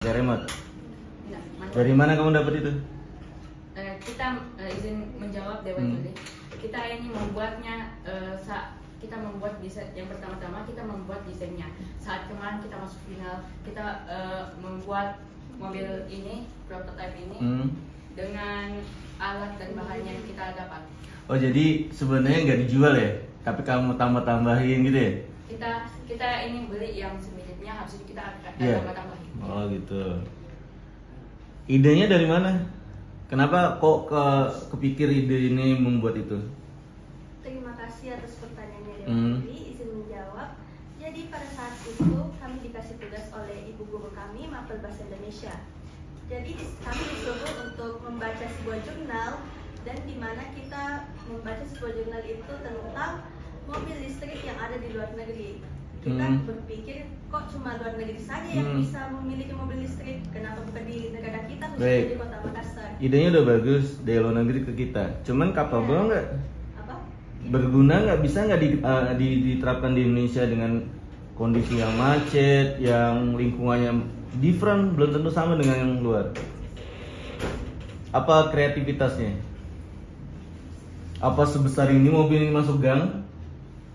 pakai remote. Enggak, manual. Dari mana kamu dapat itu? Kita izin menjawab Dewan Juri. Kita ini membuatnya kita membuat desain yang pertama-tama kita membuat desainnya. Saat kemarin kita masuk final, kita membuat mobil ini, prototipe ini dengan alat dan bahan yang kita dapat. Oh, jadi sebenarnya nggak dijual ya? Tapi kamu tambah-tambahin gitu ya? Kita ini beli yang semiripnya, habis itu kita Iya. tambah-tambahin. Oh gitu. Idenya dari mana? Kenapa kok kepikir ide ini membuat itu? Terima kasih atas pertanyaannya Dewan Juri, izin menjawab. Jadi pada saat itu kami dikasih tugas oleh ibu guru kami mapel bahasa Indonesia. Jadi kami disuruh untuk membaca sebuah jurnal, dan di mana kita membaca sebuah jurnal itu tentang mobil listrik yang ada di luar negeri. Kita berpikir kok cuma luar negeri saja yang bisa memiliki mobil listrik, kenapa bukan di negara kita, khususnya di Kota Makassar. Idenya udah bagus dari luar negeri ke kita. Cuman capable nggak? Apa? Berguna nggak? Bisa nggak diterapkan di Indonesia dengan kondisi yang macet, yang lingkungannya different, belum tentu sama dengan yang luar. Apa kreativitasnya? Apa sebesar ini mobil ini masuk gang,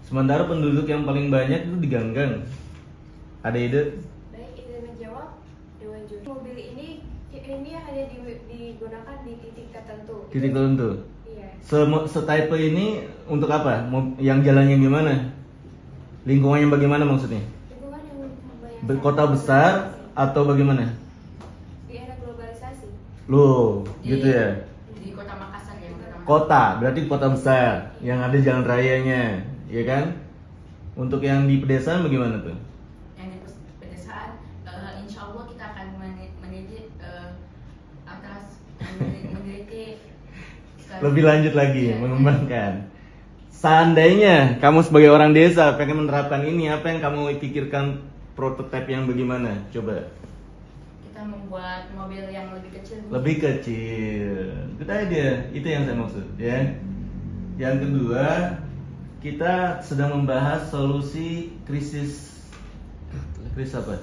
sementara penduduk yang paling banyak itu di gang-gang? Ada ide? Baik, izin menjawab Dewan Juri. Mobil ini hanya digunakan di titik tertentu. Titik tertentu. Iya. Setipe ini untuk apa? Yang jalannya gimana? Lingkungannya bagaimana maksudnya? Lingkungan yang Kota besar atau bagaimana? di era globalisasi. Loh, gitu ya. Di Kota Makassar ya, Kota, berarti kota besar yang ada jalan rayanya, ya kan? Untuk yang di pedesaan bagaimana tuh? Yang di pedesaan, insya Allah kita akan meneliti Lebih lanjut lagi, Ya. mengembangkan. Seandainya kamu sebagai orang desa pengen menerapkan ini, apa yang kamu pikirkan prototipe yang bagaimana? Coba. Kita membuat mobil yang lebih kecil. Lebih kecil. Good idea. Itu yang saya maksud, ya. Yang kedua, kita sedang membahas solusi krisis apa?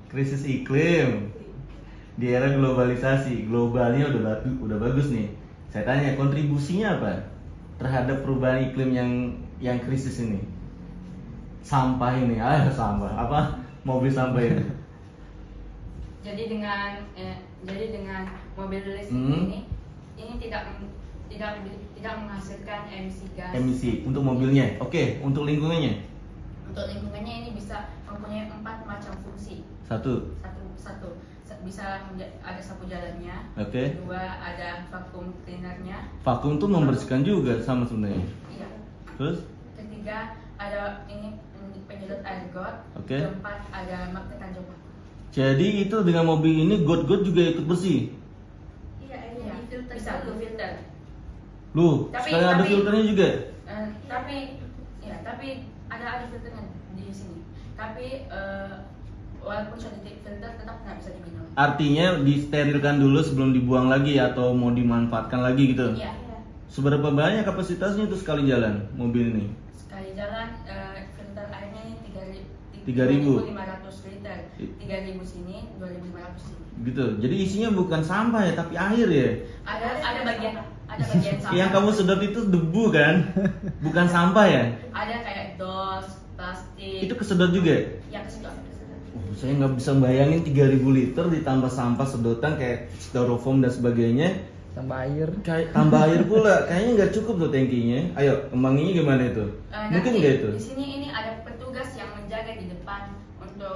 Krisis iklim di era globalisasi. Globalnya udah bagus nih. Saya tanya, kontribusinya apa terhadap perubahan iklim yang krisis ini? Sampah ini, sampah apa? Mobil sampah ini. Jadi dengan mobil listrik ini tidak menghasilkan emisi gas. Emisi untuk mobilnya. Oke, untuk lingkungannya. Untuk lingkungannya ini bisa mempunyai 4 macam fungsi. Satu. Bisa ada sapu jalannya. Oke. Kedua ada vacuum cleanernya. Vakum tuh membersihkan juga sama sebenarnya. Iya. Terus? Ketiga ada ini penyedot air got. Oke. Keempat ada magnet tanjung vakum. Jadi itu dengan mobil ini got-got juga ikut bersih. Iya, ini Iya, difilter bisa dulu. filter. Loh, sekarang ada filternya juga. Tapi ada filternya di sini. Tapi walaupun sudah filter tetap nggak bisa diminum. Artinya disterilkan dulu sebelum dibuang lagi atau mau dimanfaatkan lagi gitu. Iya. Seberapa banyak kapasitasnya itu sekali jalan mobil ini? Sekali jalan filter airnya ini 3.000. 3.500 liter. 3.000 sini, 2.500 sini. Gitu. Jadi isinya bukan sampah ya, tapi air ya. Ada bagian sampah. Yang kamu sedot itu debu kan? Bukan sampah ya? Ada kayak dos, plastik. Itu kesedot juga? Yang kesedot. Saya nggak bisa bayangin 3.000 liter ditambah sampah sedotan kayak styrofoam dan sebagainya. Tambah air. Kayak tambah air pula, kayaknya nggak cukup tuh tankinya. Ayo, kembanginnya gimana itu? Mungkin nggak itu? Di sini ini ada petugas yang menjaga di depan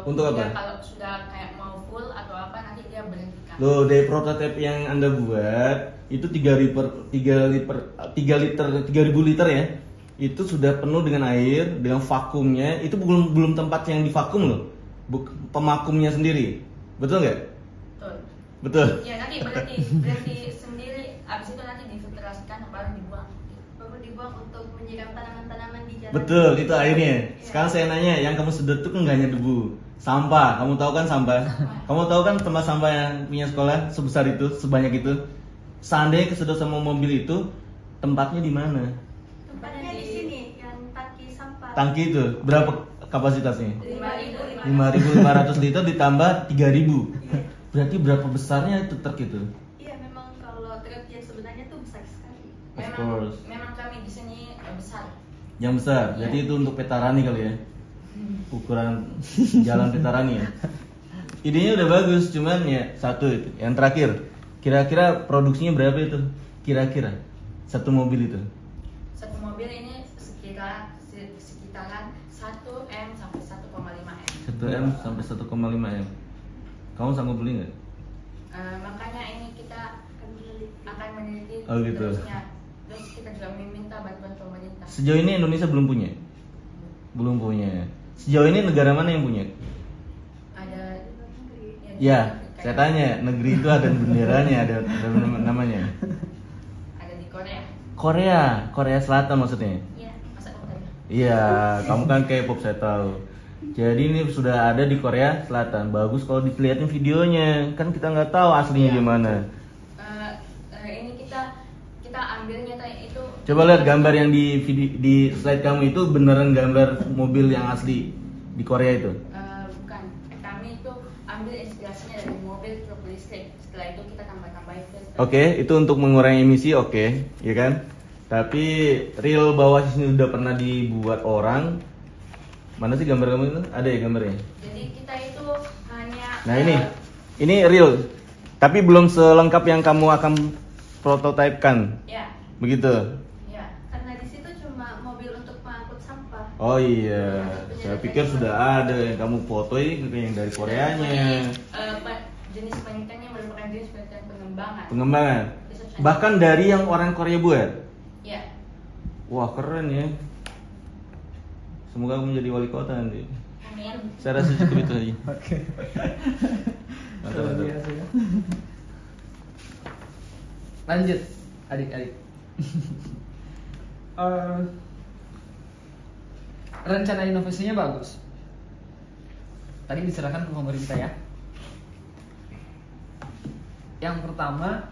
Untuk dia apa? kalau sudah kayak mau full atau apa nanti dia berhentikan. Loh, dari prototipe yang Anda buat itu 3.000 liter ya. Itu sudah penuh dengan air, dengan vakumnya. Itu belum tempat yang divakum loh. Pemakumnya sendiri. Betul nggak? Betul. Betul. Ya nanti berhenti sendiri. Abis itu nanti difiltrasikan baru dibuang. Baru dibuang untuk menyiram tanaman-tanaman di jalan. Betul, itu airnya. Sekarang saya nanya, yang kamu sedot itu kan nggak hanya debu, sampah. Kamu tahu kan sampah? Kamu tahu kan tempat sampah yang punya sekolah sebesar itu, sebanyak itu? Seandainya kesedot sama mobil itu, tempatnya di mana? Tempatnya di sini, yang tangki sampah. Tangki itu berapa kapasitasnya? 5.500 5.500 liter ditambah 3.000. Iya. Berarti berapa besarnya itu truk itu? Iya, memang kalau truk yang sebenarnya tuh besar sekali. Of course. Memang kami di sini besar. Yang besar. Jadi itu untuk Petarani kali ya. Ukuran jalan Petarani ya. Idenya udah bagus, cuman ya satu itu. Yang terakhir, kira-kira produksinya berapa itu? Kira-kira satu mobil itu? Satu mobil ini sekitaran 1 M sampai 1,5 M. 1 M sampai 1,5 M. Kamu sanggup beli nggak? Makanya ini kita akan meneliti Oh, gitu. Terus kita juga meminta bantuan pemerintah. Sejauh ini Indonesia belum punya? Belum punya. Sejauh ini negara mana yang punya? Ada Ya, saya tanya, negeri itu ada benderanya, ada namanya. Ada di Korea. Korea Selatan maksudnya. Iya, masa Korea. Iya, kamu kan K-pop saya tahu. Jadi ini sudah ada di Korea Selatan. Bagus kalau dilihatin videonya, kan kita nggak tahu aslinya Iya. gimana. Ini kita ambilnya itu. Coba lihat gambar yang di slide kamu itu beneran gambar mobil yang asli di Korea itu. Bukan, kami itu ambil inspirasinya dari mobil truk listrik. Setelah itu kita tambah-tambahin filter. Oke, itu untuk mengurangi emisi, oke, ya kan? Tapi real bawah sini udah pernah dibuat orang. Mana sih gambar kamu itu? Ada ya gambarnya? Jadi kita itu hanya. Nah ini real, tapi belum selengkap yang kamu akan prototipekan, Ya, begitu? ya. Karena di situ cuma mobil untuk mengangkut sampah. Oh iya, saya pikir sudah ada yang kamu foto ini yang dari Koreanya. Jenis penelitiannya merupakan jenis penelitian pengembangan. Pengembangan, bahkan dari yang orang Korea buat. Ya. Wah keren ya. Semoga kamu menjadi wali kota nanti. Amin. Saya rasa cukup itu aja. Oke. Mantap, Luar mantap. biasa ya. Lanjut, adik-adik. Rencana inovasinya bagus. Tadi diserahkan ke pemerintah ya. Yang pertama,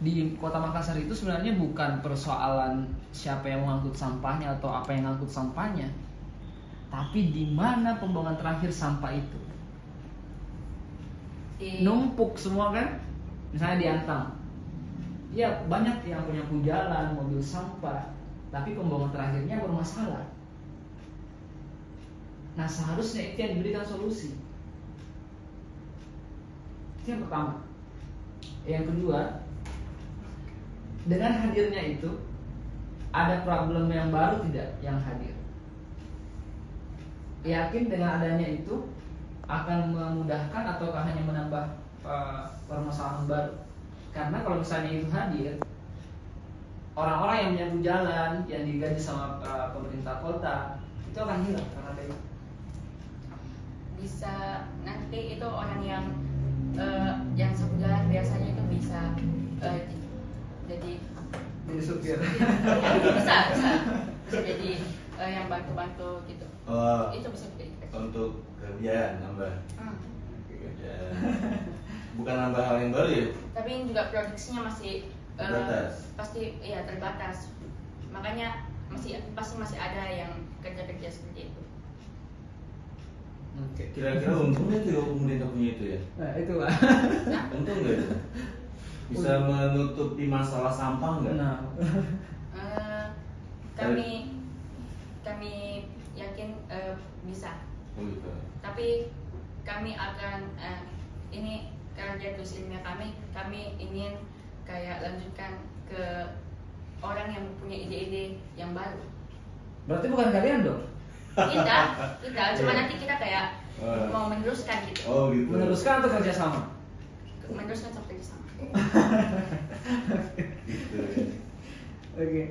di Kota Makassar itu sebenarnya bukan persoalan siapa yang mengangkut sampahnya atau apa yang mengangkut sampahnya, tapi di mana pembuangan terakhir sampah itu. Numpuk semua kan, misalnya di Antang. Ya banyak yang punya jalan, mobil sampah, tapi pembuangan terakhirnya bermasalah. Nah seharusnya itu yang diberikan solusi. Itu yang pertama. Yang kedua, dengan hadirnya itu ada problem yang baru tidak yang hadir. Yakin dengan adanya itu akan memudahkan ataukah hanya menambah permasalahan baru? Karena kalau misalnya itu hadir, orang-orang yang menyapu jalan yang digaji sama pemerintah kota itu akan hilang karena itu. Bisa nanti itu orang yang sapu jalan biasanya itu bisa jadi supir. bisa jadi yang bantu-bantu gitu. Itu bisa jadi Untuk kerjaan nambah. Hmm. Kerjaan. Bukan nambah hal yang baru ya? Tapi ini juga produksinya masih Terbatas. pasti ya terbatas. Makanya pasti masih ada yang kerja-kerja seperti itu. Oke. Kira-kira untungnya tuh kalau pemerintah punya itu ya? Nah itu lah. Untung nggak itu? Bisa menutupi masalah sampah nggak? Nah. Kami yakin bisa. Oh gitu. Tapi kami akan ini kerja tulis ilmiah kami ingin kayak lanjutkan ke orang yang punya ide-ide yang baru. Berarti bukan kalian dong? Kita cuma nanti kita kayak mau meneruskan gitu. Oh gitu. Meneruskan atau kerjasama? Meneruskan sampai ke sana. Gitu. Oke.